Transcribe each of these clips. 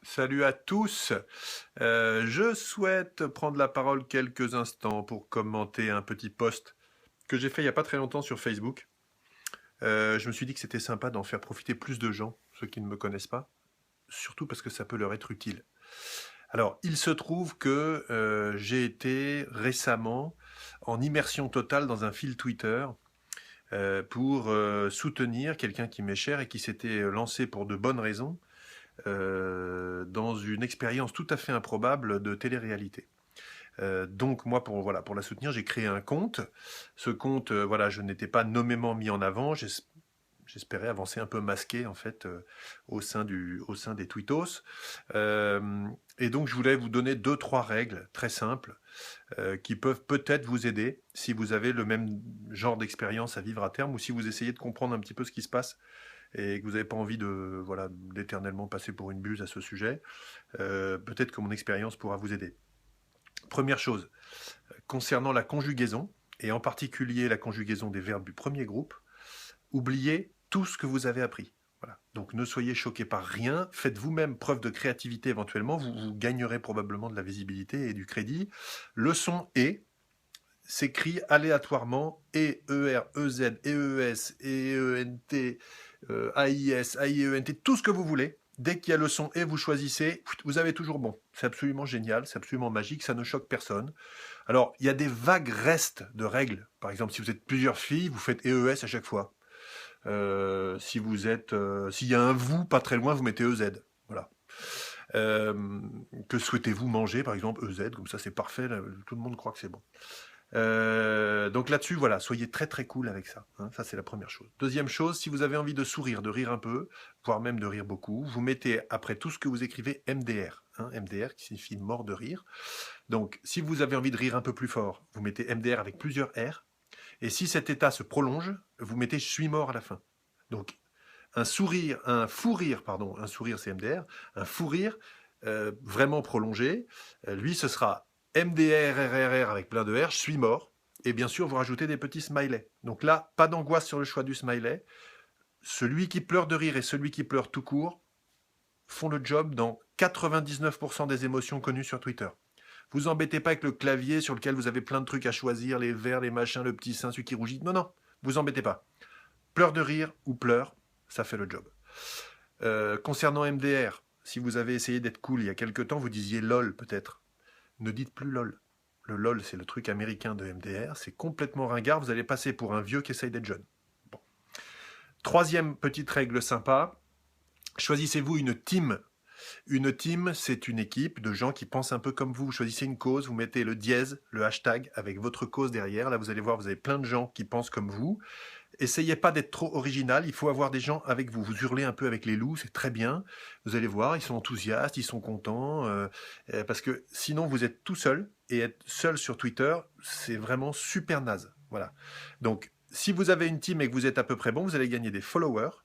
Salut à tous. Je souhaite prendre la parole quelques instants pour commenter un petit post que j'ai fait il n'y a pas très longtemps sur Facebook. Je me suis dit que c'était sympa d'en faire profiter plus de gens, ceux qui ne me connaissent pas, surtout parce que ça peut leur être utile. Alors, il se trouve que j'ai été récemment en immersion totale dans un fil Twitter pour soutenir quelqu'un qui m'est cher et qui s'était lancé pour de bonnes raisons dans une expérience tout à fait improbable de télé-réalité. Donc moi, pour la soutenir, j'ai créé un compte. Ce compte, je n'étais pas nommément mis en avant. J'espérais avancer un peu masqué en fait au sein des tweetos. Et donc je voulais vous donner 2-3 règles très simples qui peuvent peut-être vous aider si vous avez le même genre d'expérience à vivre à terme ou si vous essayez de comprendre un petit peu ce qui se passe et que vous n'avez pas envie d'éternellement passer pour une buse à ce sujet. Peut-être que mon expérience pourra vous aider. Première chose, concernant la conjugaison, et en particulier la conjugaison des verbes du premier groupe, oubliez tout ce que vous avez appris. Voilà. Donc ne soyez choqués par rien, faites vous-même preuve de créativité éventuellement, vous gagnerez probablement de la visibilité et du crédit. Le son et s'écrit aléatoirement E-E-R, E-Z, E-E-S, E-E-N-T, A-I-S, A-I-E-N-T, tout ce que vous voulez. Dès qu'il y a le son et, vous choisissez, vous avez toujours bon. C'est absolument génial, c'est absolument magique, ça ne choque personne. Alors, il y a des vagues restes de règles. Par exemple, si vous êtes plusieurs filles, vous faites EES à chaque fois. S'il y a un vous pas très loin, vous mettez EZ. Voilà. Que souhaitez-vous manger, par exemple, EZ, comme ça c'est parfait, là, tout le monde croit que c'est bon. Donc là-dessus, voilà, soyez très très cool avec ça. Hein, ça, c'est la première chose. Deuxième chose, si vous avez envie de sourire, de rire un peu, voire même de rire beaucoup, vous mettez après tout ce que vous écrivez MDR. Hein, MDR qui signifie mort de rire. Donc, si vous avez envie de rire un peu plus fort, vous mettez MDR avec plusieurs R. Et si cet état se prolonge, vous mettez je suis mort à la fin. Donc, un fou rire, pardon, un sourire c'est MDR, un fou rire vraiment prolongé, lui ce sera MDRRR avec plein de R, je suis mort. Et bien sûr, vous rajoutez des petits smileys. Donc là, pas d'angoisse sur le choix du smiley. Celui qui pleure de rire et celui qui pleure tout court font le job dans 99% des émotions connues sur Twitter. Vous embêtez pas avec le clavier sur lequel vous avez plein de trucs à choisir, les verts, les machins, le petit sein, celui qui rougit. Non, non, vous embêtez pas. Pleure de rire ou pleure, ça fait le job. Concernant MDR, si vous avez essayé d'être cool il y a quelques temps, vous disiez LOL peut-être. Ne dites plus LOL. Le LOL, c'est le truc américain de MDR. C'est complètement ringard. Vous allez passer pour un vieux qui essaye d'être jeune. Bon. Troisième petite règle sympa. Choisissez-vous une team. Une team, c'est une équipe de gens qui pensent un peu comme vous. Vous choisissez une cause, vous mettez le dièse, le hashtag avec votre cause derrière. Là, vous allez voir, vous avez plein de gens qui pensent comme vous. Essayez pas d'être trop original, il faut avoir des gens avec vous. Vous hurlez un peu avec les loups, c'est très bien. Vous allez voir, ils sont enthousiastes, ils sont contents. Parce que sinon, vous êtes tout seul. Et être seul sur Twitter, c'est vraiment super naze. Voilà. Donc, si vous avez une team et que vous êtes à peu près bon, vous allez gagner des followers.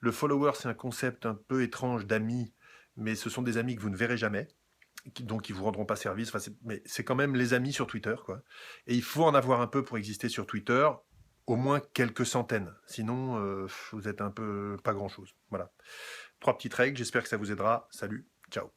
Le follower, c'est un concept un peu étrange d'amis, mais ce sont des amis que vous ne verrez jamais, donc ils vous rendront pas service. Enfin, mais c'est quand même les amis sur Twitter, quoi. Et il faut en avoir un peu pour exister sur Twitter, au moins quelques centaines. Sinon, vous êtes un peu pas grand-chose. Voilà. 3 petites règles, j'espère que ça vous aidera. Salut, ciao.